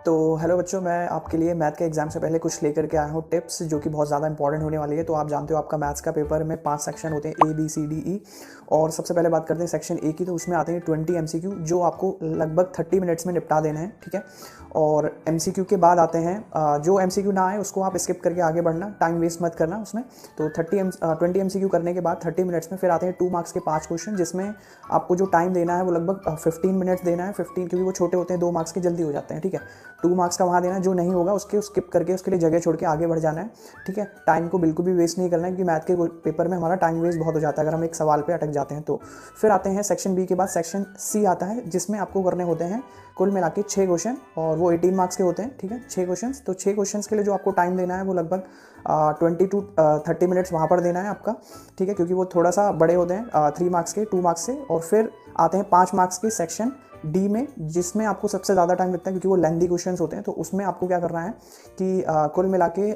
तो हेलो बच्चों, मैं आपके लिए मैथ के एग्जाम से पहले कुछ लेकर के आया हूँ टिप्स जो कि बहुत ज़्यादा इंपॉर्टेंट होने वाली है। तो आप जानते हो आपका मैथ्स का पेपर में 5 सेक्शन होते हैं, A B C D E। और सबसे पहले बात करते हैं सेक्शन ए की। तो उसमें आते हैं 20 MCQ जो आपको लगभग 30 मिनट्स में निपटा देना है, ठीक है। और MCQ के बाद आते हैं जो MCQ ना आए उसको आप स्किप करके आगे बढ़ना, टाइम वेस्ट मत करना उसमें। तो 20 MCQ करने के बाद 30 मिनट्स में फिर आते हैं 2 मार्क्स के 5 क्वेश्चन, जिसमें आपको जो टाइम देना है वो लगभग 15 मिनट्स देना है। 15 क्योंकि वो छोटे होते हैं, 2 मार्क्स के जल्दी हो जाते हैं, ठीक है। 2 मार्क्स का वहाँ देना, जो नहीं होगा उसके स्किप करके उसके लिए जगह छोड़ के आगे बढ़ जाना है, ठीक है। टाइम को बिल्कुल भी वेस्ट नहीं करना है, क्योंकि मैथ के पेपर में हमारा टाइम वेस्ट बहुत हो जाता है अगर हम एक सवाल पे अटक जाते हैं तो। फिर आते हैं सेक्शन बी के बाद सेक्शन सी आता है, जिसमें आपको करने होते हैं कुल मिला के 6 क्वेश्चन, और वो 18 मार्क्स के होते हैं, ठीक है। 6 क्वेश्चन, तो 6 क्वेश्चन के लिए जो आपको टाइम देना है वो लगभग 20 to 30 मिनट्स वहाँ पर देना है आपका, ठीक है, क्योंकि वो थोड़ा सा बड़े होते हैं 3 मार्क्स के, 2 मार्क्स से। और फिर आते हैं 5 मार्क्स के सेक्शन डी में, जिसमें आपको सबसे ज़्यादा टाइम लगता है क्योंकि वो लेंदी क्वेश्चंस होते हैं। तो उसमें आपको क्या करना है कि कुल मिला के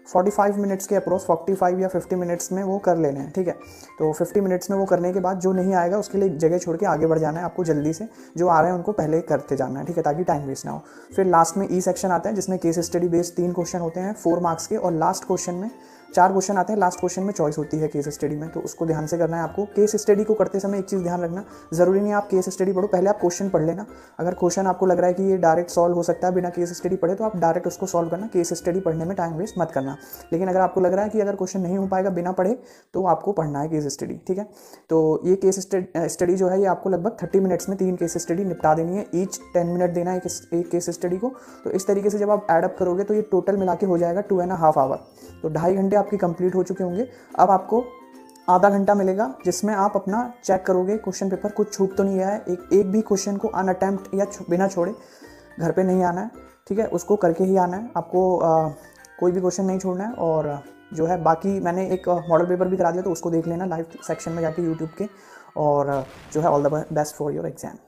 45 मिनट्स के अप्रोच 45 या 50 मिनट्स में वो कर लेने हैं, ठीक है। तो 50 मिनट्स में वो करने के बाद जो नहीं आएगा उसके लिए जगह छोड़ के आगे बढ़ जाना है आपको जल्दी से, जो आ रहे हैं उनको पहले करते जाना है, ठीक है, ताकि टाइम वेस्ट ना हो। फिर लास्ट में ई सेक्शन आता है, जिसमें केस स्टडी बेस्ड 3 क्वेश्चन होते हैं 4 मार्क्स के, और लास्ट क्वेश्चन में 4 क्वेश्चन आते हैं। लास्ट क्वेश्चन में चॉइस होती है केस स्टडी में, तो उसको ध्यान से करना है आपको। केस स्टडी को करते समय एक चीज़ ध्यान रखना, ज़रूरी नहीं आप केस स्टडी पढ़ो, पहले आप क्वेश्चन पढ़ लेना। अगर क्वेश्चन आपको लग रहा है कि ये डायरेक्ट सॉल्व हो सकता है बिना केस स्टडी पढ़े, तो आप डायरेक्ट उसको सॉल्व करना, केस स्टडी पढ़ने में टाइम वेस्ट मत करना। लेकिन अगर आपको लग रहा है कि अगर क्वेश्चन नहीं हो पाएगा बिना पढ़े, तो आपको पढ़ना है केस स्टडी, ठीक है। तो ये केस स्टडी जो है ये आपको लगभग 30 मिनट्स में 3 केस स्टडी निपटा देनी है, ईच 10 मिनट देना है एक केस स्टडी को। तो इस तरीके से जब आप एडअप करोगे तो ये टोटल मिला के हो जाएगा 2.5 आवर। तो 2.5 घंटे आपके कंप्लीट हो चुके होंगे। अब आपको आधा घंटा मिलेगा, जिसमें आप अपना चेक करोगे क्वेश्चन पेपर, कुछ छूट तो नहीं है, एक भी क्वेश्चन को अनअटेम्प्ट या बिना छोड़े घर पे नहीं आना है, ठीक है, उसको करके ही आना है आपको। कोई भी क्वेश्चन नहीं छोड़ना है। और जो है बाकी मैंने एक मॉडल पेपर भी करा दिया, तो उसको देख लेना लाइव सेक्शन में जाके यूट्यूब के। और जो है all the best for your exam.